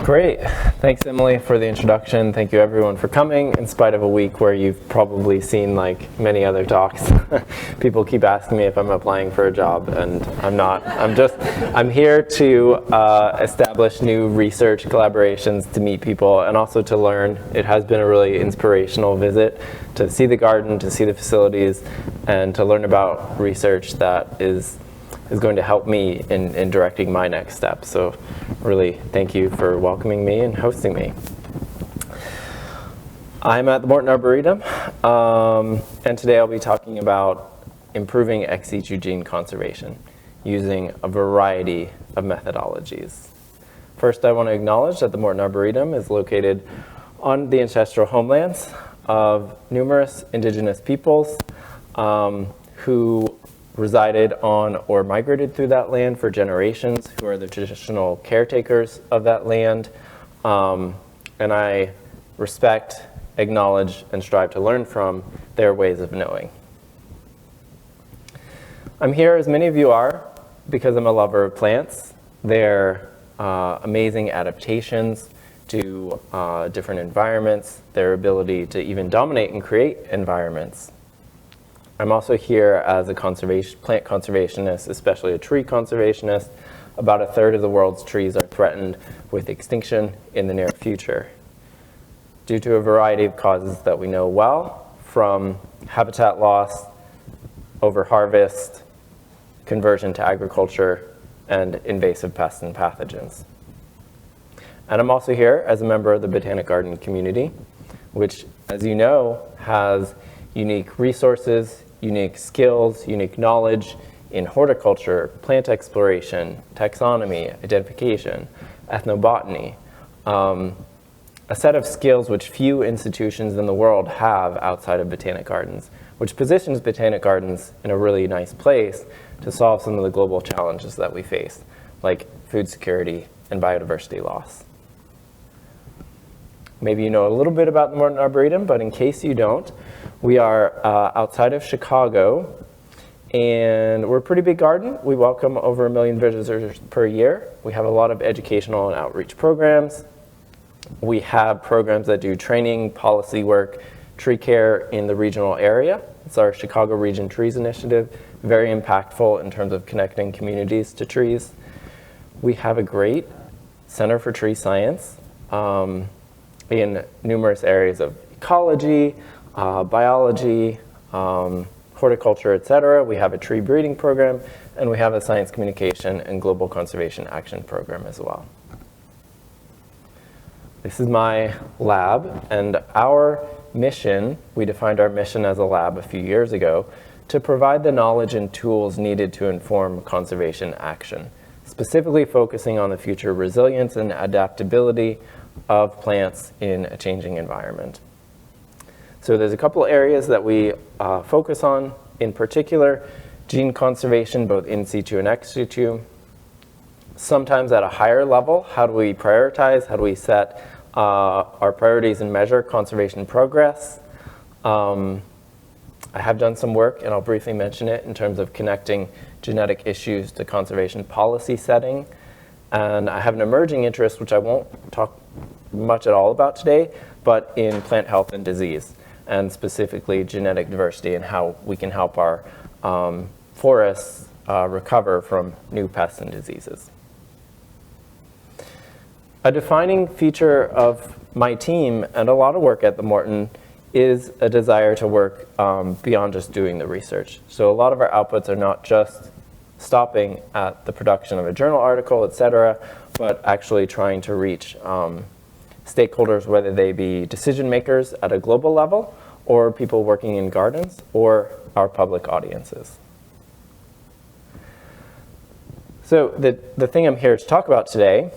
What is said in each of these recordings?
Great. Thanks, Emily, for the introduction. Thank you, everyone, for coming, in spite of a week where you've probably seen, like many other talks, people keep asking me if I'm applying for a job, and I'm not. I'm here to establish new research collaborations, to meet people, and also to learn. It has been a really inspirational visit to see the garden, to see the facilities, and to learn about research that is going to help me in directing my next steps. So really thank you for welcoming me and hosting me. I'm at the Morton Arboretum, and today I'll be talking about improving ex situ gene conservation using a variety of methodologies. First, I want to acknowledge that the Morton Arboretum is located on the ancestral homelands of numerous indigenous peoples who resided on or migrated through that land for generations, who are the traditional caretakers of that land. And I respect, acknowledge, and strive to learn from their ways of knowing. I'm here, as many of you are, because I'm a lover of plants. Their amazing adaptations to different environments, their ability to even dominate and create environments. I'm also here as a plant conservationist, especially a tree conservationist. About a third of the world's trees are threatened with extinction in the near future due to a variety of causes that we know well, from habitat loss, overharvest, conversion to agriculture, and invasive pests and pathogens. And I'm also here as a member of the Botanic Garden community, which, as you know, has unique resources, unique skills, unique knowledge in horticulture, plant exploration, taxonomy, identification, ethnobotany, a set of skills which few institutions in the world have outside of botanic gardens, which positions botanic gardens in a really nice place to solve some of the global challenges that we face, like food security and biodiversity loss. Maybe you know a little bit about the Morton Arboretum, but in case you don't, we are outside of Chicago, and we're a pretty big garden. We welcome over 1 million visitors per year. We have a lot of educational and outreach programs. We have programs that do training, policy work, tree care in the regional area. It's our Chicago Region Trees Initiative, very impactful in terms of connecting communities to trees. We have a great Center for Tree Science in numerous areas of ecology, biology, horticulture, etc. We have a tree breeding program, and we have a science communication and global conservation action program as well. This is my lab, and our mission, we defined our mission as a lab a few years ago, to provide the knowledge and tools needed to inform conservation action, specifically focusing on the future resilience and adaptability of plants in a changing environment. So there's a couple areas that we focus on, in particular, gene conservation, both in situ and ex situ. Sometimes at a higher level, how do we prioritize? How do we set our priorities and measure conservation progress? I have done some work, and I'll briefly mention it, in terms of connecting genetic issues to conservation policy setting. And I have an emerging interest, which I won't talk much at all about today, but in plant health and disease, and specifically genetic diversity and how we can help our forests recover from new pests and diseases. A defining feature of my team and a lot of work at the Morton is a desire to work beyond just doing the research. So a lot of our outputs are not just stopping at the production of a journal article, etc., but actually trying to reach stakeholders, whether they be decision makers at a global level, or people working in gardens, or our public audiences. So the thing I'm here to talk about today,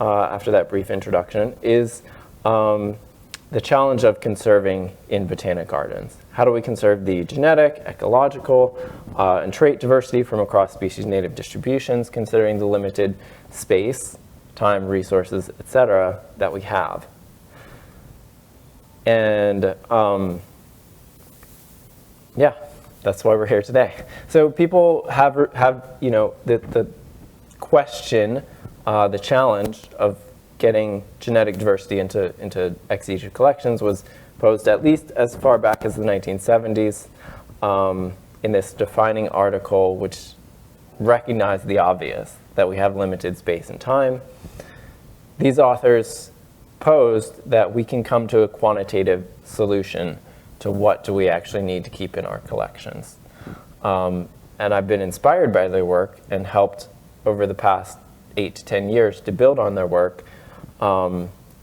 after that brief introduction, is the challenge of conserving in botanic gardens. How do we conserve the genetic, ecological, and trait diversity from across species native distributions, considering the limited space, time, resources, etc. that we have? And yeah, that's why we're here today. So people have you know, the question, the challenge of getting genetic diversity into ex situ collections was posed at least as far back as the 1970s in this defining article, which recognized the obvious, that we have limited space and time. These authors posed that we can come to a quantitative solution to what do we actually need to keep in our collections. And I've been inspired by their work and helped over the past 8 to 10 years to build on their work,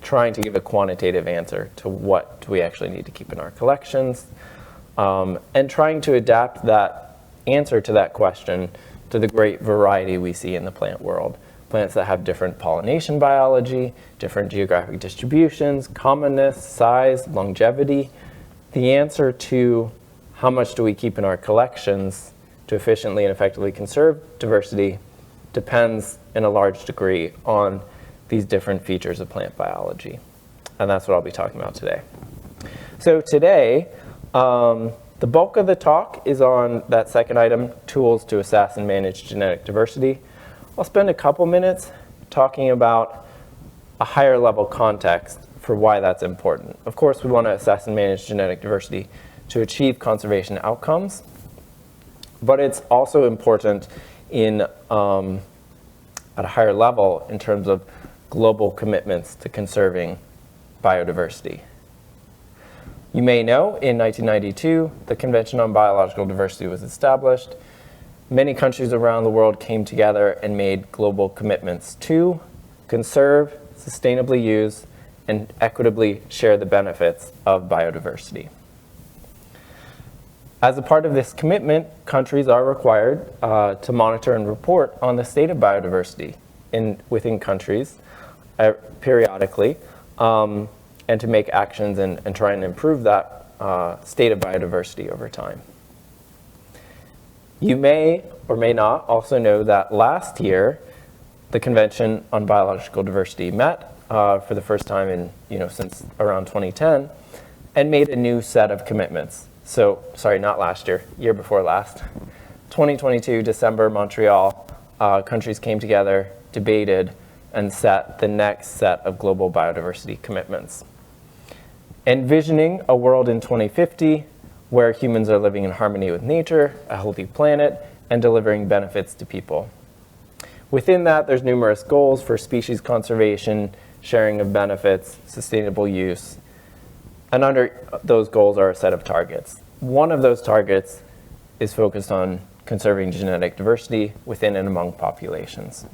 trying to give a quantitative answer to what do we actually need to keep in our collections, and trying to adapt that answer to that question to the great variety we see in the plant world. Plants that have different pollination biology, different geographic distributions, commonness, size, longevity. The answer to how much do we keep in our collections to efficiently and effectively conserve diversity depends in a large degree on these different features of plant biology. And that's what I'll be talking about today. So today, the bulk of the talk is on that second item, tools to assess and manage genetic diversity. I'll spend a couple minutes talking about a higher level context for why that's important. Of course, we want to assess and manage genetic diversity to achieve conservation outcomes, but it's also important in at a higher level in terms of global commitments to conserving biodiversity. You may know in 1992, the Convention on Biological Diversity was established. Many countries around the world came together and made global commitments to conserve, sustainably use, and equitably share the benefits of biodiversity. As a part of this commitment, countries are required to monitor and report on the state of biodiversity within countries periodically, and to make actions and try and improve that state of biodiversity over time. You may or may not also know that last year, the Convention on Biological Diversity met for the first time since around 2010, and made a new set of commitments. So, sorry, not last year, year before last. 2022, December, Montreal, countries came together, debated, and set the next set of global biodiversity commitments. Envisioning a world in 2050 where humans are living in harmony with nature, a healthy planet, and delivering benefits to people. Within that, there's numerous goals for species conservation, sharing of benefits, sustainable use, and under those goals are a set of targets. One of those targets is focused on conserving genetic diversity within and among populations.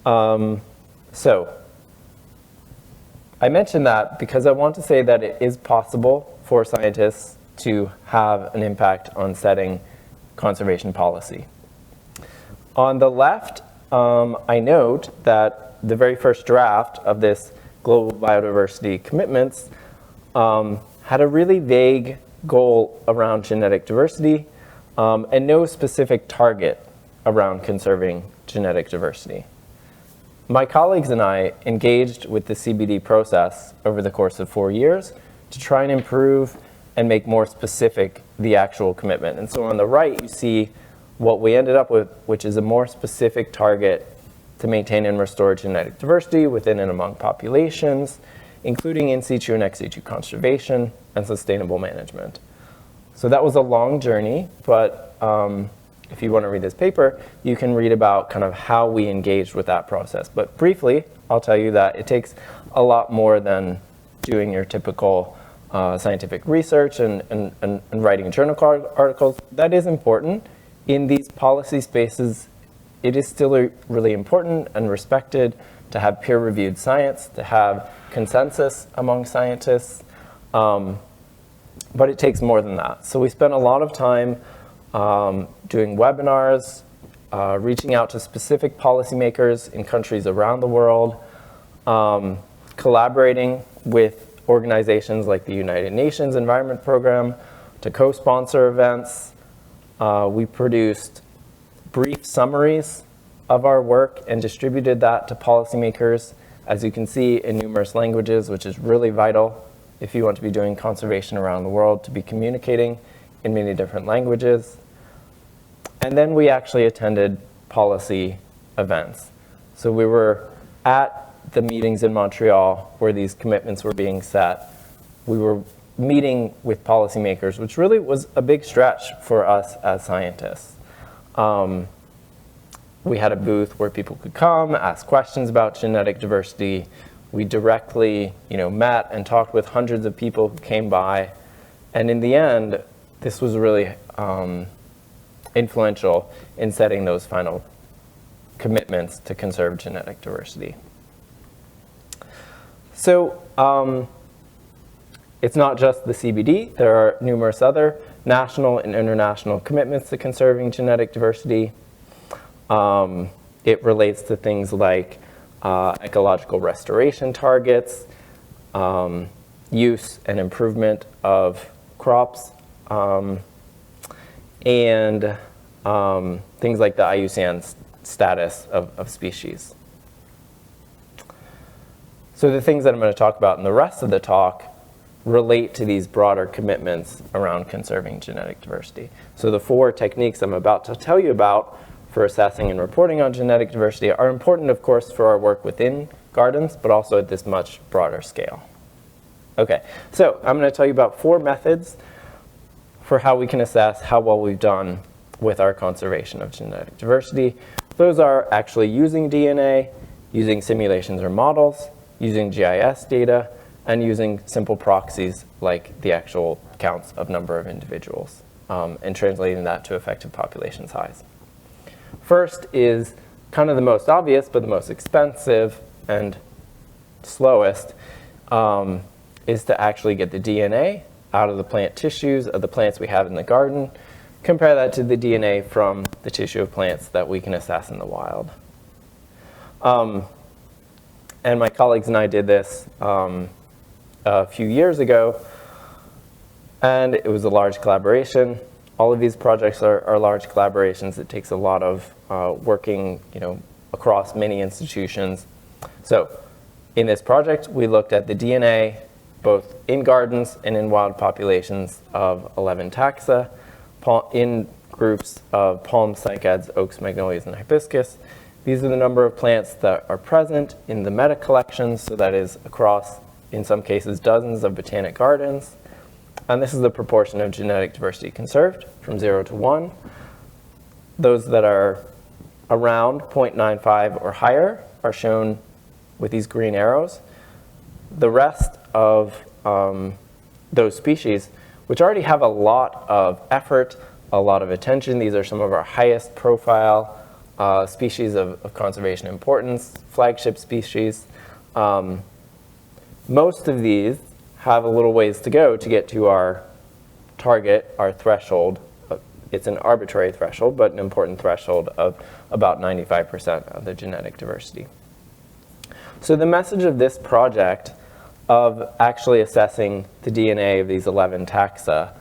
So, I mention that because I want to say that it is possible for scientists to have an impact on setting conservation policy. On the left, I note that the very first draft of this global biodiversity commitments had a really vague goal around genetic diversity and no specific target around conserving genetic diversity. My colleagues and I engaged with the CBD process over the course of 4 years to try and improve and make more specific the actual commitment. And so on the right, you see what we ended up with, which is a more specific target to maintain and restore genetic diversity within and among populations, including in situ and ex situ conservation and sustainable management. So that was a long journey, but if you want to read this paper, you can read about kind of how we engaged with that process. But briefly, I'll tell you that it takes a lot more than doing your typical scientific research and writing journal articles. That is important. In these policy spaces, it is still really important and respected to have peer-reviewed science, to have consensus among scientists, but it takes more than that. So we spent a lot of time doing webinars, reaching out to specific policymakers in countries around the world, collaborating with organizations like the United Nations Environment Program to co-sponsor events. We produced brief summaries of our work and distributed that to policymakers, as you can see, in numerous languages, which is really vital if you want to be doing conservation around the world, to be communicating in many different languages. And then we actually attended policy events. So we were at the meetings in Montreal where these commitments were being set. We were meeting with policymakers, which really was a big stretch for us as scientists. We had a booth where people could come, ask questions about genetic diversity. We directly, met and talked with hundreds of people who came by. And in the end, this was really influential in setting those final commitments to conserve genetic diversity. So it's not just the CBD. There are numerous other national and international commitments to conserving genetic diversity. It relates to things like ecological restoration targets, use and improvement of crops, and things like the IUCN status of species. So the things that I'm going to talk about in the rest of the talk relate to these broader commitments around conserving genetic diversity. So the 4 techniques I'm about to tell you about for assessing and reporting on genetic diversity are important, of course, for our work within gardens, but also at this much broader scale. Okay, so I'm going to tell you about 4 methods for how we can assess how well we've done with our conservation of genetic diversity. Those are actually using DNA, using simulations or models, using GIS data, and using simple proxies like the actual counts of number of individuals, and translating that to effective population size. First is kind of the most obvious, but the most expensive and slowest, is to actually get the DNA out of the plant tissues of the plants we have in the garden, compare that to the DNA from the tissue of plants that we can assess in the wild. And my colleagues and I did this a few years ago, and it was a large collaboration. All of these projects are large collaborations. It takes a lot of working, across many institutions. So in this project, we looked at the DNA both in gardens and in wild populations of 11 taxa in groups of palms, cycads, oaks, magnolias, and hibiscus. These are the number of plants that are present in the meta collections, so that is across, in some cases, dozens of botanic gardens. And this is the proportion of genetic diversity conserved from 0 to 1. Those that are around 0.95 or higher are shown with these green arrows. The rest of those species, which already have a lot of effort, a lot of attention, these are some of our highest profile species of conservation importance, flagship species. Most of these have a little ways to go to get to our target, our threshold. It's an arbitrary threshold, but an important threshold of about 95% of the genetic diversity. So the message of this project of actually assessing the DNA of these 11 taxa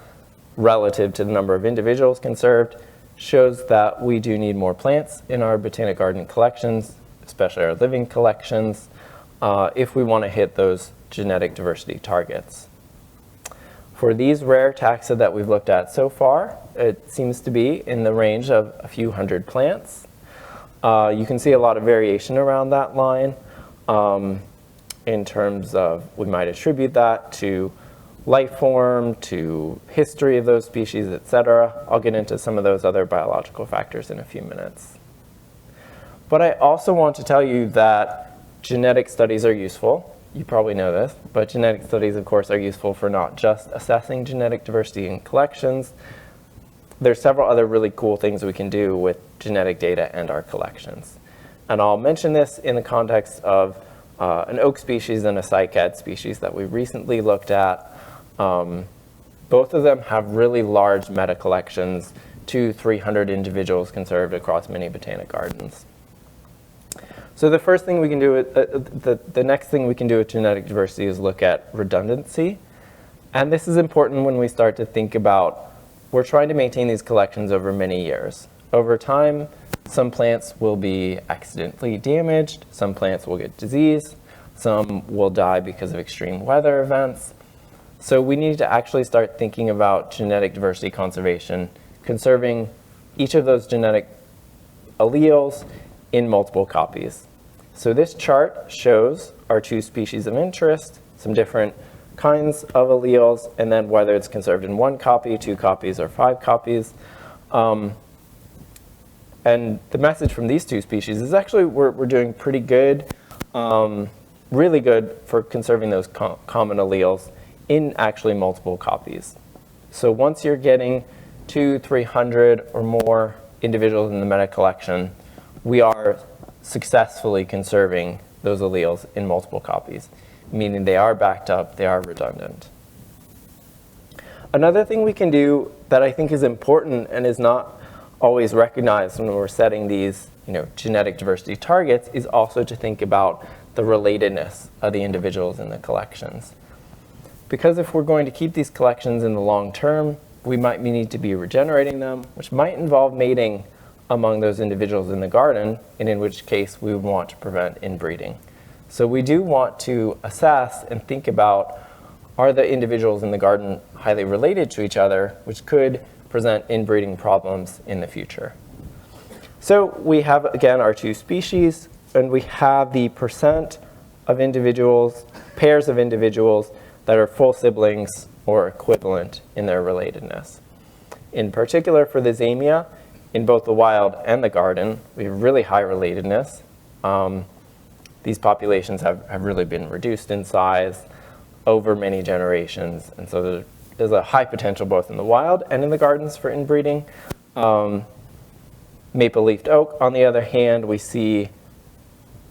relative to the number of individuals conserved shows that we do need more plants in our botanic garden collections, especially our living collections, if we want to hit those genetic diversity targets. For these rare taxa that we've looked at so far, it seems to be in the range of a few hundred plants. You can see a lot of variation around that line in terms of, we might attribute that to life form, to history of those species, etc. I'll get into some of those other biological factors in a few minutes. But I also want to tell you that genetic studies are useful. You probably know this, but genetic studies, of course, are useful for not just assessing genetic diversity in collections. There's several other really cool things we can do with genetic data and our collections. And I'll mention this in the context of an oak species and a cycad species that we recently looked at. Both of them have really large meta collections, 200-300 individuals conserved across many botanic gardens. So the first thing we can do, the next thing we can do with genetic diversity is look at redundancy. And this is important when we start to think about, we're trying to maintain these collections over many years. Over time, some plants will be accidentally damaged, some plants will get disease, some will die because of extreme weather events. So we need to actually start thinking about genetic diversity conservation, conserving each of those genetic alleles in multiple copies. So this chart shows our 2 species of interest, some different kinds of alleles, and then whether it's conserved in 1 copy, 2 copies, or 5 copies. And the message from these 2 species is actually we're doing pretty good, really good for conserving those common alleles in actually multiple copies. So once you're getting 200, 300 or more individuals in the meta collection, we are successfully conserving those alleles in multiple copies, meaning they are backed up, they are redundant. Another thing we can do that I think is important and is not always recognized when we're setting these genetic diversity targets is also to think about the relatedness of the individuals in the collections. Because if we're going to keep these collections in the long term, we might need to be regenerating them, which might involve mating among those individuals in the garden, and in which case we would want to prevent inbreeding. So we do want to assess and think about, are the individuals in the garden highly related to each other, which could present inbreeding problems in the future. So we have, again, our 2 species, and we have the percent of individuals, pairs of individuals that are full siblings or equivalent in their relatedness. In particular, for the Zamia, in both the wild and the garden, we have really high relatedness. These populations have really been reduced in size over many generations, and so there's a high potential both in the wild and in the gardens for inbreeding. Maple-leafed oak, on the other hand, we see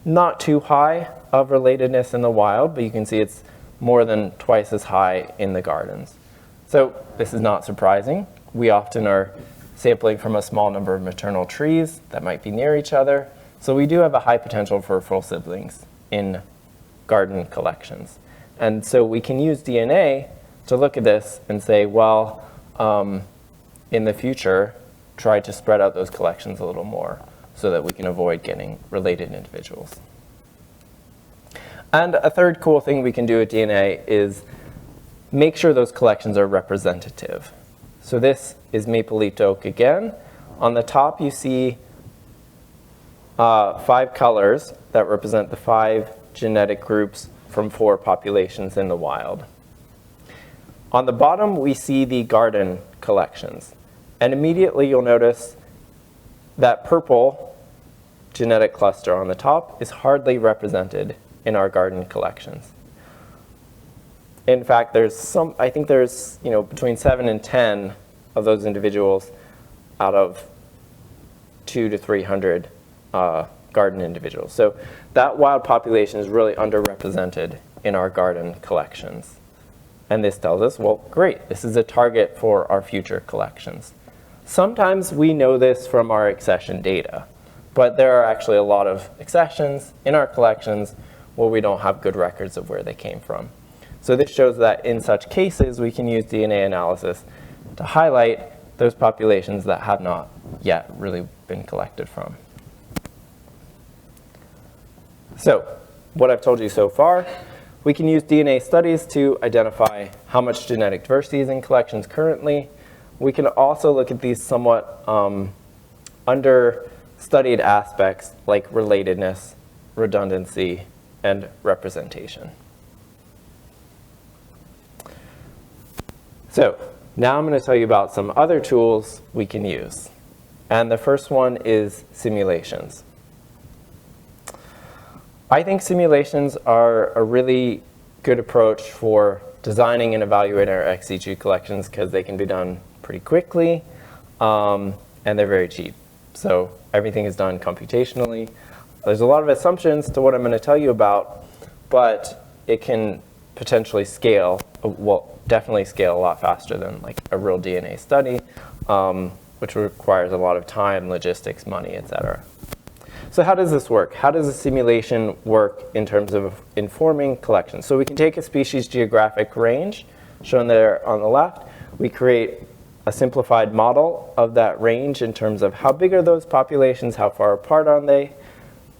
not too high of relatedness in the wild, but you can see it's more than twice as high in the gardens. So this is not surprising. We often are sampling from a small number of maternal trees that might be near each other. So we do have a high potential for full siblings in garden collections. And so we can use DNA to look at this and say, well, in the future, try to spread out those collections a little more so that we can avoid getting related individuals. And a third cool thing we can do with DNA is make sure those collections are representative. So this is maple-leafed oak again. On the top, you see 5 colors that represent the 5 genetic groups from 4 populations in the wild. On the bottom, we see the garden collections. And immediately you'll notice that purple genetic cluster on the top is hardly represented in our garden collections. In fact, I think there's between 7 and 10 of those individuals out of 200 to 300 garden individuals. So that wild population is really underrepresented in our garden collections. And this tells us, well, great, this is a target for our future collections. Sometimes we know this from our accession data, but there are actually a lot of accessions in our collections where we don't have good records of where they came from. So this shows that in such cases, we can use DNA analysis to highlight those populations that have not yet really been collected from. So what I've told you so far, we can use DNA studies to identify how much genetic diversity is in collections currently. We can also look at these somewhat understudied aspects like relatedness, redundancy, and representation. So now I'm going to tell you about some other tools we can use. And the first one is simulations. I think simulations are a really good approach for designing and evaluating our ex situ collections because they can be done pretty quickly and they're very cheap. So everything is done computationally. There's a lot of assumptions to what I'm going to tell you about, but it can potentially scale, well, definitely scale a lot faster than like a real DNA study, which requires a lot of time, logistics, money, etc. So how does this work? How does a simulation work in terms of informing collections? So we can take a species geographic range, shown there on the left. We create a simplified model of that range in terms of how big are those populations, how far apart are they.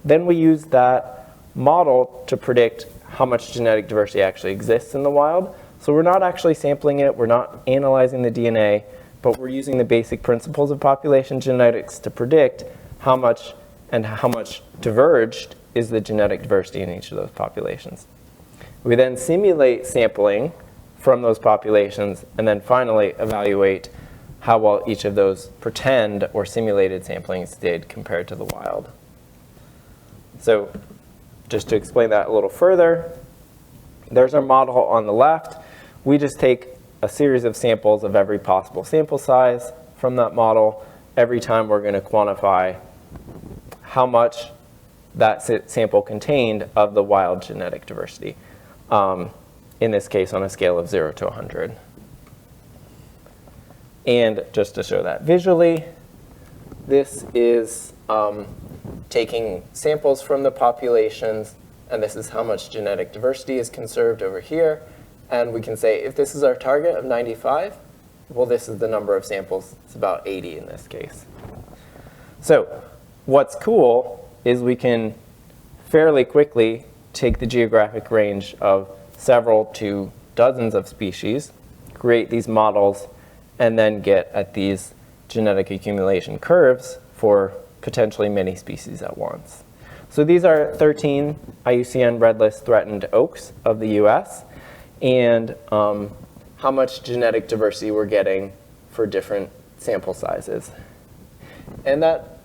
Then we use that model to predict how much genetic diversity actually exists in the wild. So we're not actually sampling it, we're not analyzing the DNA, but we're using the basic principles of population genetics to predict how much diverged is the genetic diversity in each of those populations. We then simulate sampling from those populations, and then finally evaluate how well each of those pretend or simulated samplings did compared to the wild. So just to explain that a little further, there's our model on the left. We just take a series of samples of every possible sample size from that model. Every time we're going to quantify how much that sample contained of the wild genetic diversity. In this case, on a scale of 0 to 100. And just to show that visually, this is taking samples from the populations, and this is how much genetic diversity is conserved over here. And we can say, if this is our target of 95, well, this is the number of samples. It's about 80 in this case. So what's cool is we can fairly quickly take the geographic range of several to dozens of species, create these models, and then get at these genetic accumulation curves for potentially many species at once. So these are 13 IUCN Red List threatened oaks of the US, and how much genetic diversity we're getting for different sample sizes. And that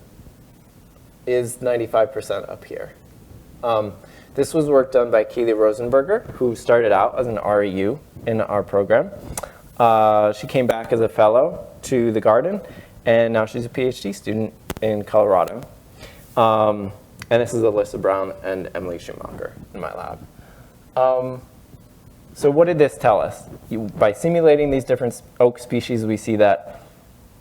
is 95% up here. This was work done by Kaylee Rosenberger, who started out as an REU in our program. She came back as a fellow to the garden, and now she's a PhD student in Colorado. And this is Alyssa Brown and Emily Schumacher in my lab. So what did this tell us? By simulating these different oak species, we see that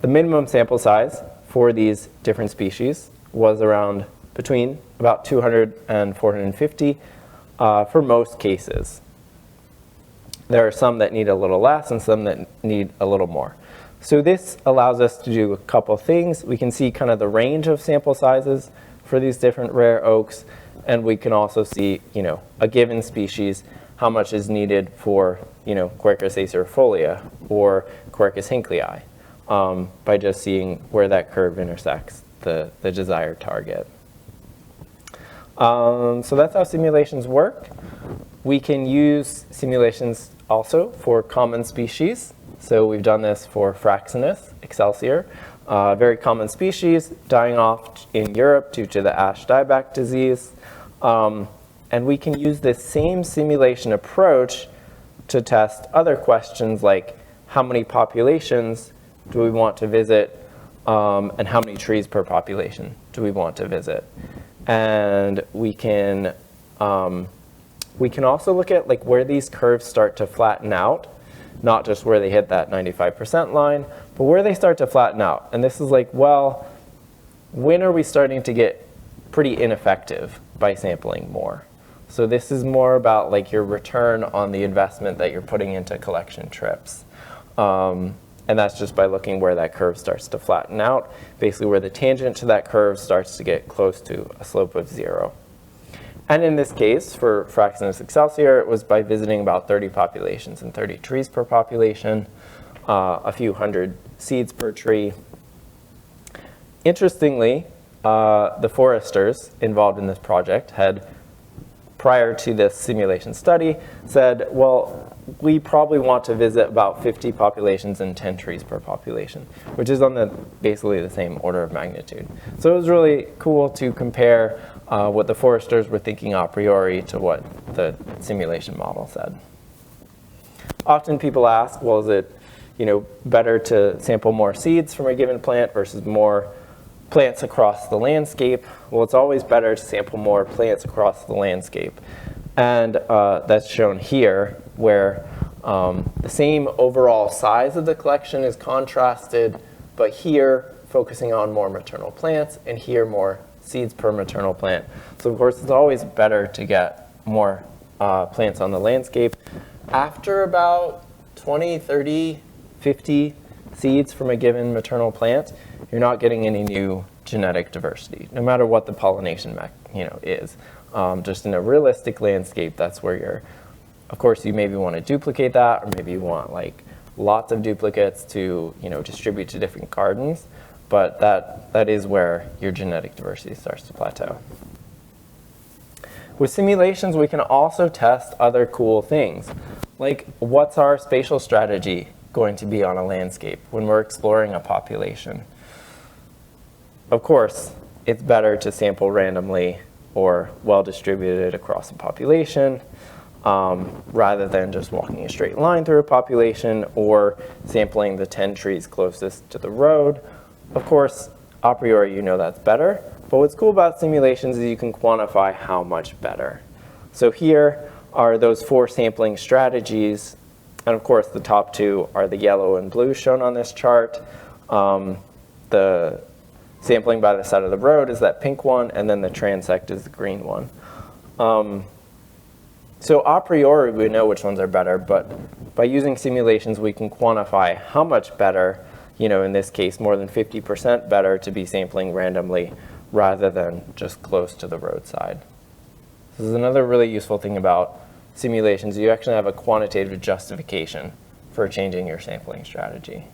the minimum sample size for these different species was around between about 200 and 450 for most cases. There are some that need a little less and some that need a little more. So this allows us to do a couple things. We can see kind of the range of sample sizes for these different rare oaks, and we can also see, a given species, how much is needed for, Quercus acerifolia or Quercus hinklei, by just seeing where that curve intersects the desired target. So that's how simulations work. We can use simulations also for common species. So we've done this for Fraxinus excelsior, a very common species, dying off in Europe due to the ash dieback disease. And we can use this same simulation approach to test other questions like how many populations do we want to visit, and how many trees per population do we want to visit. And we can also look at where these curves start to flatten out, not just where they hit that 95% line, but where they start to flatten out. And this is when are we starting to get pretty ineffective by sampling more? So this is more about your return on the investment that you're putting into collection trips. And that's just by looking where that curve starts to flatten out, basically where the tangent to that curve starts to get close to a slope of 0. And in this case, for Fraxinus excelsior, it was by visiting about 30 populations and 30 trees per population, a few hundred seeds per tree. Interestingly, the foresters involved in this project had, prior to this simulation study, said, well, we probably want to visit about 50 populations and 10 trees per population, which is on basically the same order of magnitude. So it was really cool to compare what the foresters were thinking a priori to what the simulation model said. Often people ask, well, is it better to sample more seeds from a given plant versus more plants across the landscape? Well, it's always better to sample more plants across the landscape. And that's shown here, where the same overall size of the collection is contrasted, but here focusing on more maternal plants, and here more seeds per maternal plant. So of course, it's always better to get more plants on the landscape. After about 20, 30, 50 seeds from a given maternal plant, you're not getting any new genetic diversity, no matter what the pollination is. Just in a realistic landscape, that's where you're, of course, you maybe want to duplicate that, or maybe you want lots of duplicates to distribute to different gardens, but that is where your genetic diversity starts to plateau. With simulations, we can also test other cool things, like what's our spatial strategy going to be on a landscape when we're exploring a population. Of course, it's better to sample randomly or well distributed across a population rather than just walking a straight line through a population or sampling the 10 trees closest to the road. Of course, a priori, you know that's better. But what's cool about simulations is you can quantify how much better. So here are those 4 sampling strategies. And of course, the top 2 are the yellow and blue shown on this chart. The sampling by the side of the road is that pink one, and then the transect is the green one. So a priori, we know which ones are better, but by using simulations, we can quantify how much better, in this case, more than 50% better to be sampling randomly rather than just close to the roadside. This is another really useful thing about simulations. You actually have a quantitative justification for changing your sampling strategy.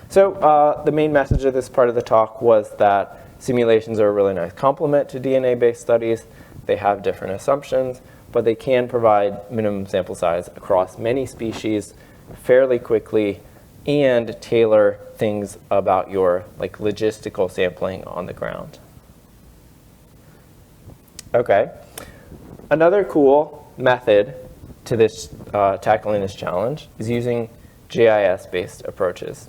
So the main message of this part of the talk was that simulations are a really nice complement to DNA-based studies. They have different assumptions, but they can provide minimum sample size across many species fairly quickly and tailor things about your logistical sampling on the ground. Okay, another cool method to this tackling this challenge is using GIS-based approaches.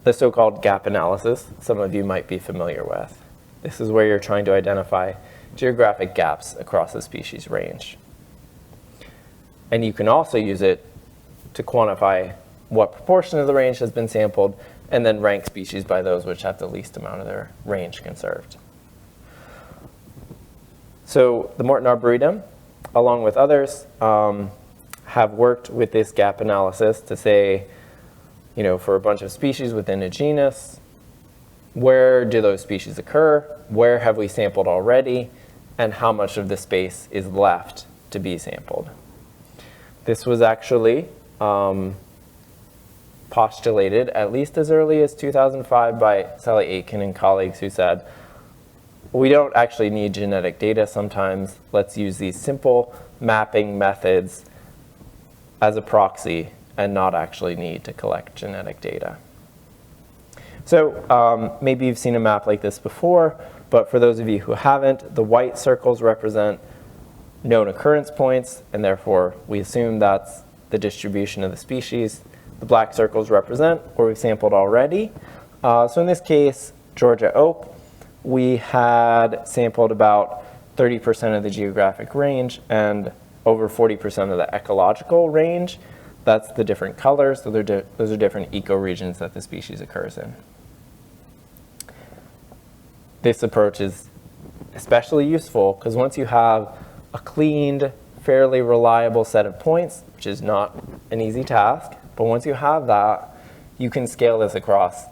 The so-called gap analysis, some of you might be familiar with. This is where you're trying to identify geographic gaps across a species range. And you can also use it to quantify what proportion of the range has been sampled, and then rank species by those which have the least amount of their range conserved. So the Morton Arboretum, along with others, have worked with this gap analysis to say, for a bunch of species within a genus, where do those species occur? Where have we sampled already? And how much of the space is left to be sampled? This was actually postulated at least as early as 2005 by Sally Aitken and colleagues who said, we don't actually need genetic data sometimes. Let's use these simple mapping methods as a proxy and not actually need to collect genetic data. So maybe you've seen a map like this before, but for those of you who haven't, the white circles represent known occurrence points, and therefore we assume that's the distribution of the species. The black circles represent where we've sampled already. So in this case, Georgia oak, we had sampled about 30% of the geographic range and over 40% of the ecological range. That's the different colors. So those are different ecoregions that the species occurs in. This approach is especially useful because once you have a cleaned, fairly reliable set of points, which is not an easy task, but once you have that, you can scale this across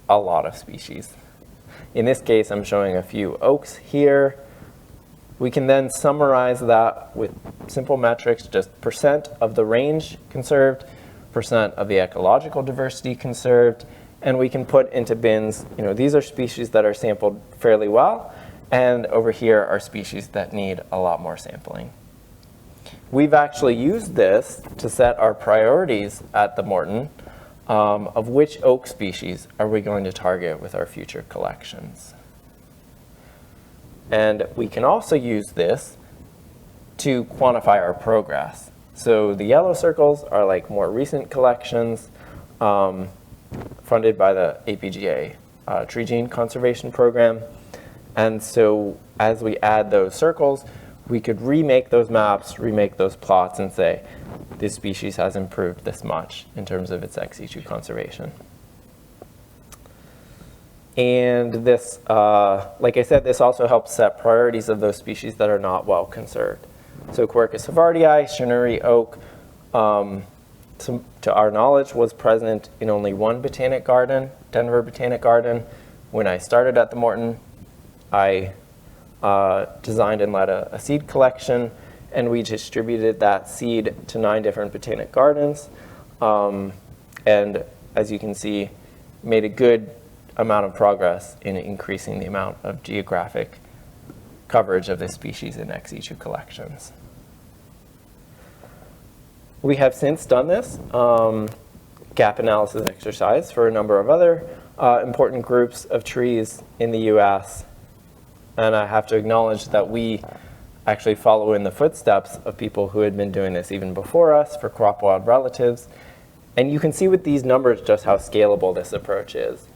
a lot of species. In this case, I'm showing a few oaks here. We can then summarize that with simple metrics, just percent of the range conserved, percent of the ecological diversity conserved, and we can put into bins, these are species that are sampled fairly well, and over here are species that need a lot more sampling. We've actually used this to set our priorities at the Morton of which oak species are we going to target with our future collections. And we can also use this to quantify our progress. So the yellow circles are more recent collections funded by the APGA Tree Gene Conservation Program. And so as we add those circles, we could remake those maps, remake those plots, and say, this species has improved this much in terms of its ex situ conservation. And this, like I said, this also helps set priorities of those species that are not well conserved. So Quercus havardii, Chinuri oak, to our knowledge, was present in only one botanic garden, Denver Botanic Garden. When I started at the Morton, I designed and led a seed collection, and we distributed that seed to 9 different botanic gardens. And as you can see, made a good amount of progress in increasing the amount of geographic coverage of this species in ex situ collections. We have since done this gap analysis exercise for a number of other important groups of trees in the US. And I have to acknowledge that we actually follow in the footsteps of people who had been doing this even before us for crop wild relatives. And you can see with these numbers just how scalable this approach is.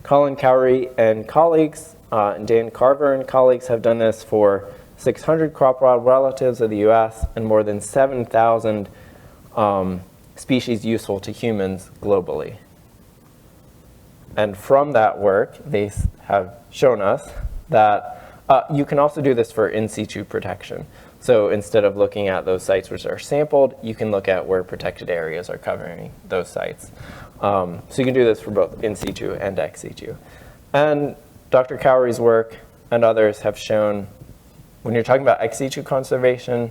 Colin Cowrie and colleagues, and Dan Carver and colleagues have done this for 600 crop wild relatives of the US and more than 7,000 species useful to humans globally. And from that work, they have shown us that you can also do this for in situ protection. So instead of looking at those sites which are sampled, you can look at where protected areas are covering those sites. So you can do this for both in situ and ex situ. And Dr. Cowrie's work and others have shown when you're talking about ex situ conservation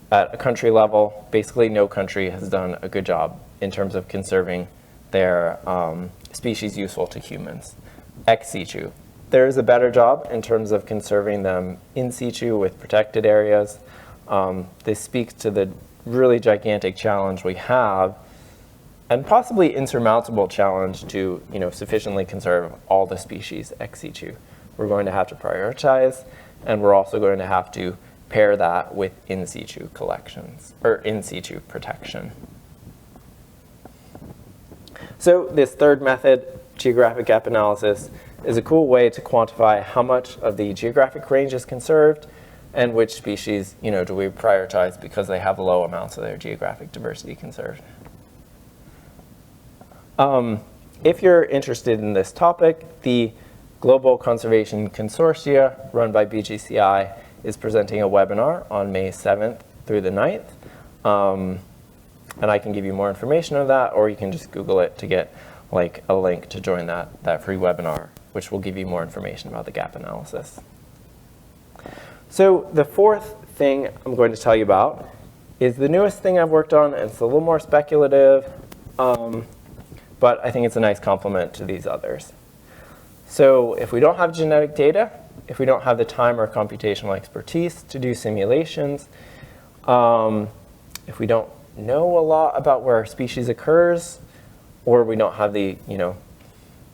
at a country level, basically no country has done a good job in terms of conserving their species useful to humans. Ex situ. There is a better job in terms of conserving them in situ with protected areas. This speaks to the really gigantic challenge we have, and possibly insurmountable challenge to sufficiently conserve all the species ex situ. We're going to have to prioritize, and we're also going to have to pair that with in situ collections, or in situ protection. So this third method, geographic gap analysis, is a cool way to quantify how much of the geographic range is conserved and which species do we prioritize because they have low amounts of their geographic diversity conserved. If you're interested in this topic, the Global Conservation Consortia run by BGCI is presenting a webinar on May 7th through the 9th. And I can give you more information on that, or you can just Google it to get a link to join that free webinar, which will give you more information about the gap analysis. So the fourth thing I'm going to tell you about is the newest thing I've worked on, and it's a little more speculative, but I think it's a nice complement to these others. So if we don't have genetic data, if we don't have the time or computational expertise to do simulations, if we don't know a lot about where a species occurs, or we don't have the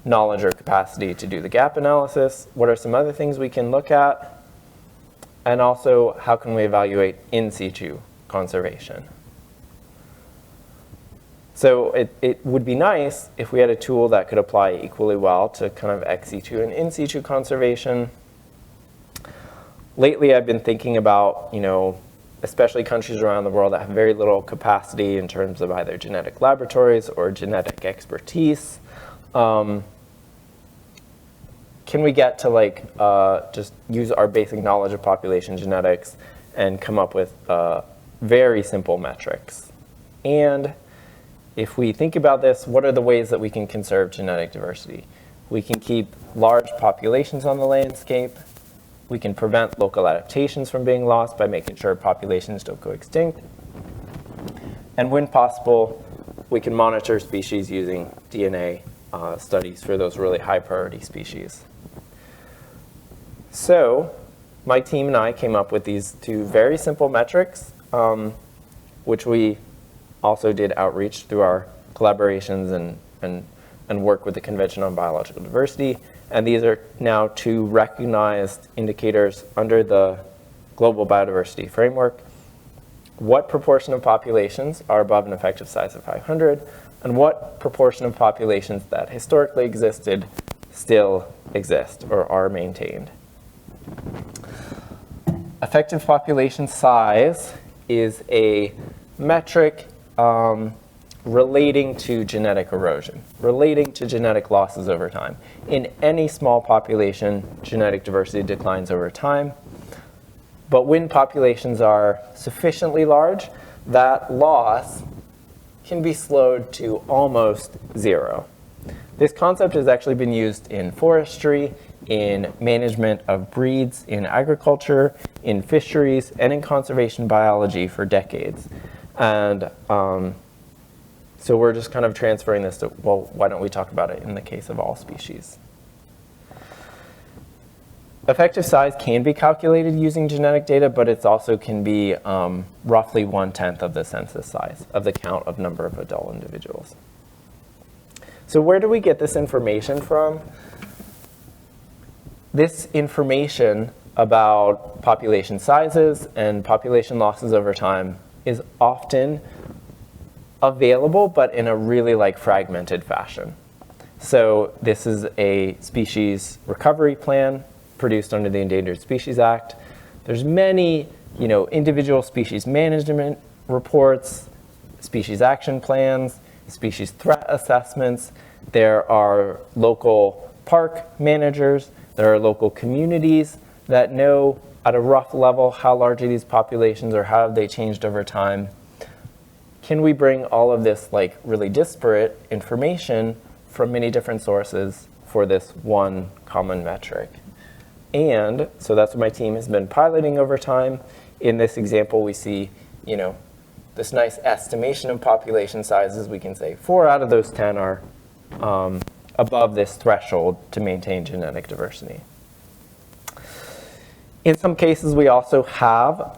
knowledge or capacity to do the gap analysis, what are some other things we can look at? And also, how can we evaluate in situ conservation? So it would be nice if we had a tool that could apply equally well to kind of ex situ and in situ conservation. Lately, I've been thinking about, especially countries around the world that have very little capacity in terms of either genetic laboratories or genetic expertise. Can we get to just use our basic knowledge of population genetics and come up with very simple metrics? And if we think about this, what are the ways that we can conserve genetic diversity? We can keep large populations on the landscape. We can prevent local adaptations from being lost by making sure populations don't go extinct. And when possible, we can monitor species using DNA studies for those really high priority species. So my team and I came up with these two very simple metrics, which we also did outreach through our collaborations and work with the Convention on Biological Diversity. And these are now two recognized indicators under the Global Biodiversity Framework. What proportion of populations are above an effective size of 500, and what proportion of populations that historically existed still exist or are maintained. Effective population size is a metric relating to genetic erosion, relating to genetic losses over time. In any small population, genetic diversity declines over time. But when populations are sufficiently large, that loss can be slowed to almost zero. This concept has actually been used in forestry, in management of breeds, in agriculture, in fisheries, and in conservation biology for decades. And so we're just kind of transferring this to, well, why don't we talk about it in the case of all species? Effective size can be calculated using genetic data, but it also can be roughly 1/10 of the census size of the count of number of adult individuals. So where do we get this information from? This information about population sizes and population losses over time is often available, but in a really fragmented fashion. So this is a species recovery plan produced under the Endangered Species Act. There's many, individual species management reports, species action plans, species threat assessments. There are local park managers. There are local communities that know at a rough level how large are these populations or how have they changed over time. Can we bring all of this really disparate information from many different sources for this one common metric? And so that's what my team has been piloting over time. In this example, we see, this nice estimation of population sizes. We can say 4 out of those 10 are above this threshold to maintain genetic diversity. In some cases, we also have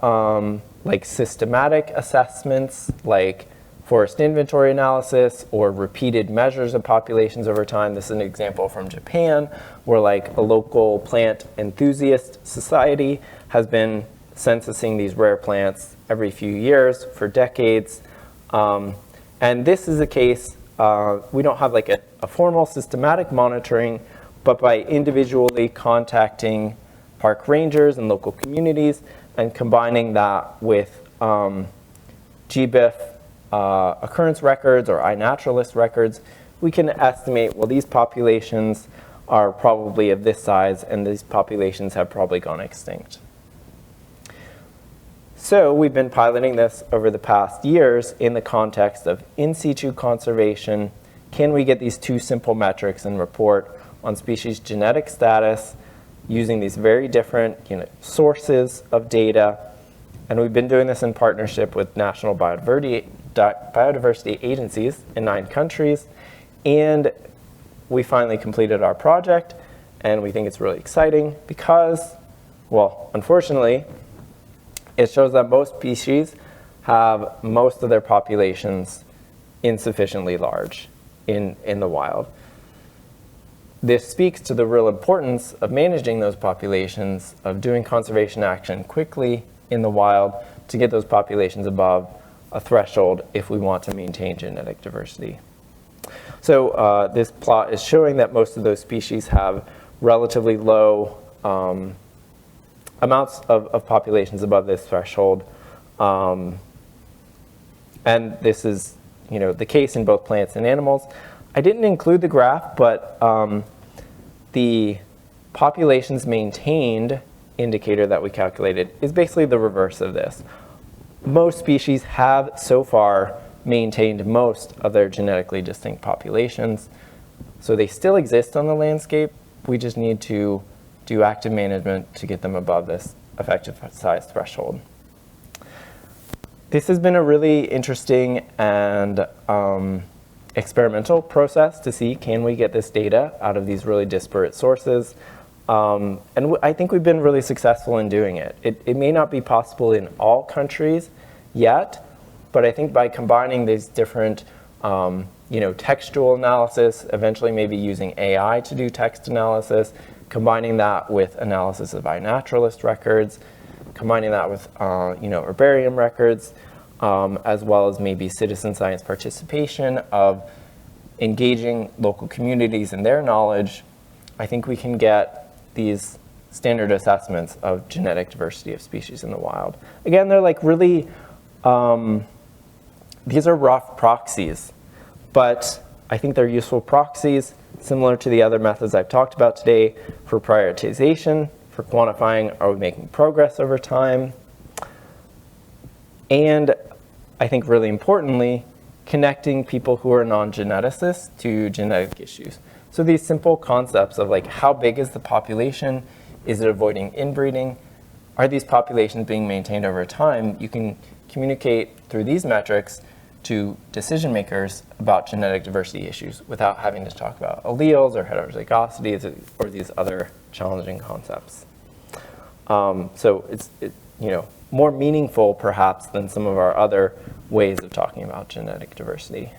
systematic assessments like forest inventory analysis or repeated measures of populations over time. This is an example from Japan where a local plant enthusiast society has been censusing these rare plants every few years for decades. And this is a case, we don't have a formal systematic monitoring, but by individually contacting park rangers and local communities and combining that with GBIF occurrence records or iNaturalist records, we can estimate, well, these populations are probably of this size and these populations have probably gone extinct. So we've been piloting this over the past years in the context of in situ conservation. Can we get these 2 simple metrics and report on species genetic status using these very different sources of data? And we've been doing this in partnership with national biodiversity agencies in 9 countries. And we finally completed our project, and we think it's really exciting because, well, unfortunately, it shows that most species have most of their populations insufficiently large in the wild. This speaks to the real importance of managing those populations, of doing conservation action quickly in the wild to get those populations above a threshold if we want to maintain genetic diversity. So this plot is showing that most of those species have relatively low amounts of populations above this threshold. And this is the case in both plants and animals. I didn't include the graph, but the populations maintained indicator that we calculated is basically the reverse of this. Most species have so far maintained most of their genetically distinct populations. So they still exist on the landscape. We just need to do active management to get them above this effective size threshold. This has been a really interesting and experimental process to see, can we get this data out of these really disparate sources? And I think we've been really successful in doing it. It may not be possible in all countries yet, but I think by combining these different textual analysis, eventually maybe using AI to do text analysis, combining that with analysis of iNaturalist records, combining that with herbarium records, as well as maybe citizen science participation of engaging local communities in their knowledge, I think we can get these standard assessments of genetic diversity of species in the wild. Again, they're really, these are rough proxies, but I think they're useful proxies similar to the other methods I've talked about today for prioritization, for quantifying, are we making progress over time? And I think really importantly, connecting people who are non-geneticists to genetic issues. So these simple concepts of how big is the population? Is it avoiding inbreeding? Are these populations being maintained over time? You can communicate through these metrics to decision makers about genetic diversity issues without having to talk about alleles or heterozygosity or these other challenging concepts. So it's more meaningful perhaps than some of our other ways of talking about genetic diversity.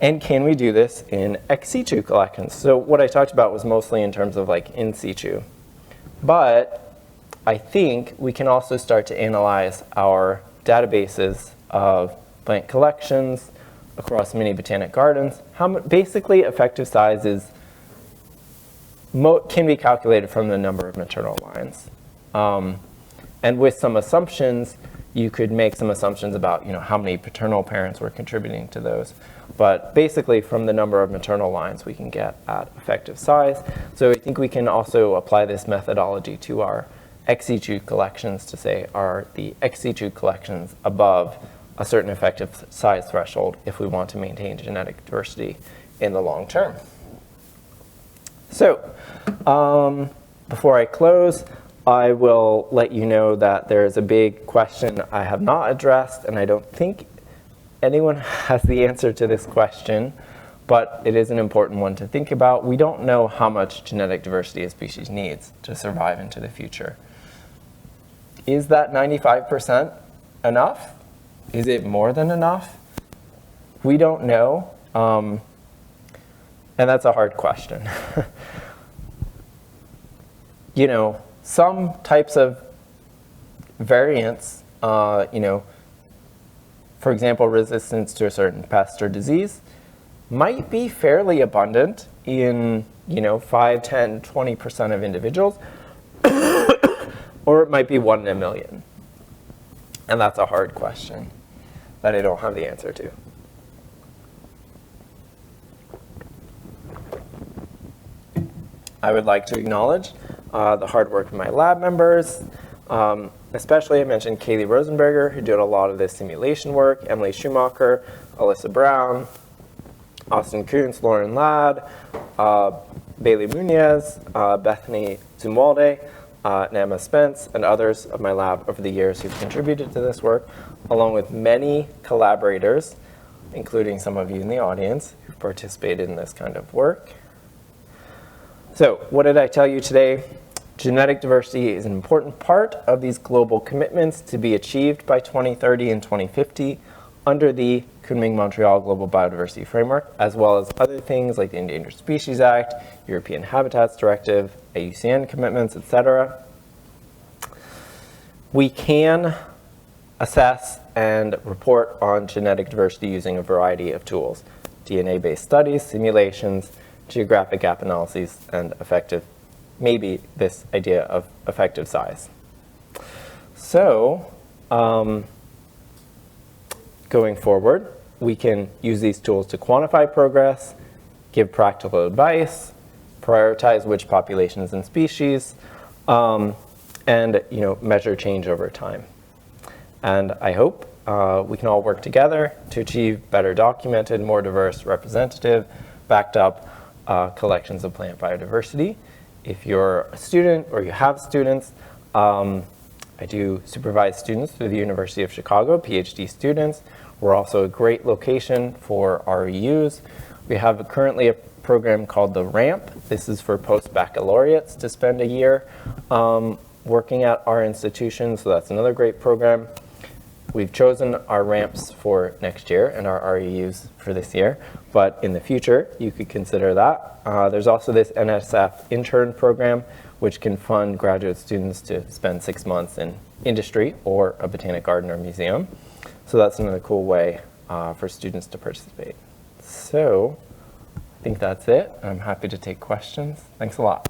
And can we do this in ex situ collections? So what I talked about was mostly in terms of like in situ. But I think we can also start to analyze our databases of plant collections across many botanic gardens. Basically, effective size can be calculated from the number of maternal lines. And with some assumptions, you could make some assumptions about how many paternal parents were contributing to those. But basically, from the number of maternal lines, we can get at effective size. So I think we can also apply this methodology to our ex situ collections to say, are the ex situ collections above a certain effective size threshold if we want to maintain genetic diversity in the long term? So before I close, I will let you know that there is a big question I have not addressed, and I don't think anyone has the answer to this question, but it is an important one to think about. We don't know how much genetic diversity a species needs to survive into the future. Is that 95% enough? Is it more than enough? We don't know, and that's a hard question. Some types of variants, for example, resistance to a certain pest or disease, might be fairly abundant in 5, 10, 20% of individuals, or it might be 1 in a million. And that's a hard question that I don't have the answer to. I would like to acknowledge the hard work of my lab members. Especially I mentioned Kaylee Rosenberger, who did a lot of this simulation work, Emily Schumacher, Alyssa Brown, Austin Kuntz, Lauren Ladd, Bailey Munez, Bethany Zumwalde, and Emma Spence, and others of my lab over the years who've contributed to this work, along with many collaborators, including some of you in the audience who've participated in this kind of work. So what did I tell you today? Genetic diversity is an important part of these global commitments to be achieved by 2030 and 2050 under the Kunming-Montreal Global Biodiversity Framework, as well as other things like the Endangered Species Act, European Habitats Directive, IUCN commitments, etc. We can assess and report on genetic diversity using a variety of tools: DNA-based studies, simulations, geographic gap analyses, and maybe this idea of effective size. So, going forward, we can use these tools to quantify progress, give practical advice, prioritize which populations and species, and measure change over time. And I hope we can all work together to achieve better documented, more diverse, representative, backed up collections of plant biodiversity. If you're a student or you have students, I do supervise students through the University of Chicago, PhD students. We're also a great location for REUs. We have currently a program called the RAMP. This is for post-baccalaureates to spend a year working at our institution, so that's another great program. We've chosen our ramps for next year and our REUs for this year, but in the future, you could consider that. There's also this NSF intern program, which can fund graduate students to spend 6 months in industry or a botanic garden or museum. So that's another cool way for students to participate. So I think that's it. I'm happy to take questions. Thanks a lot.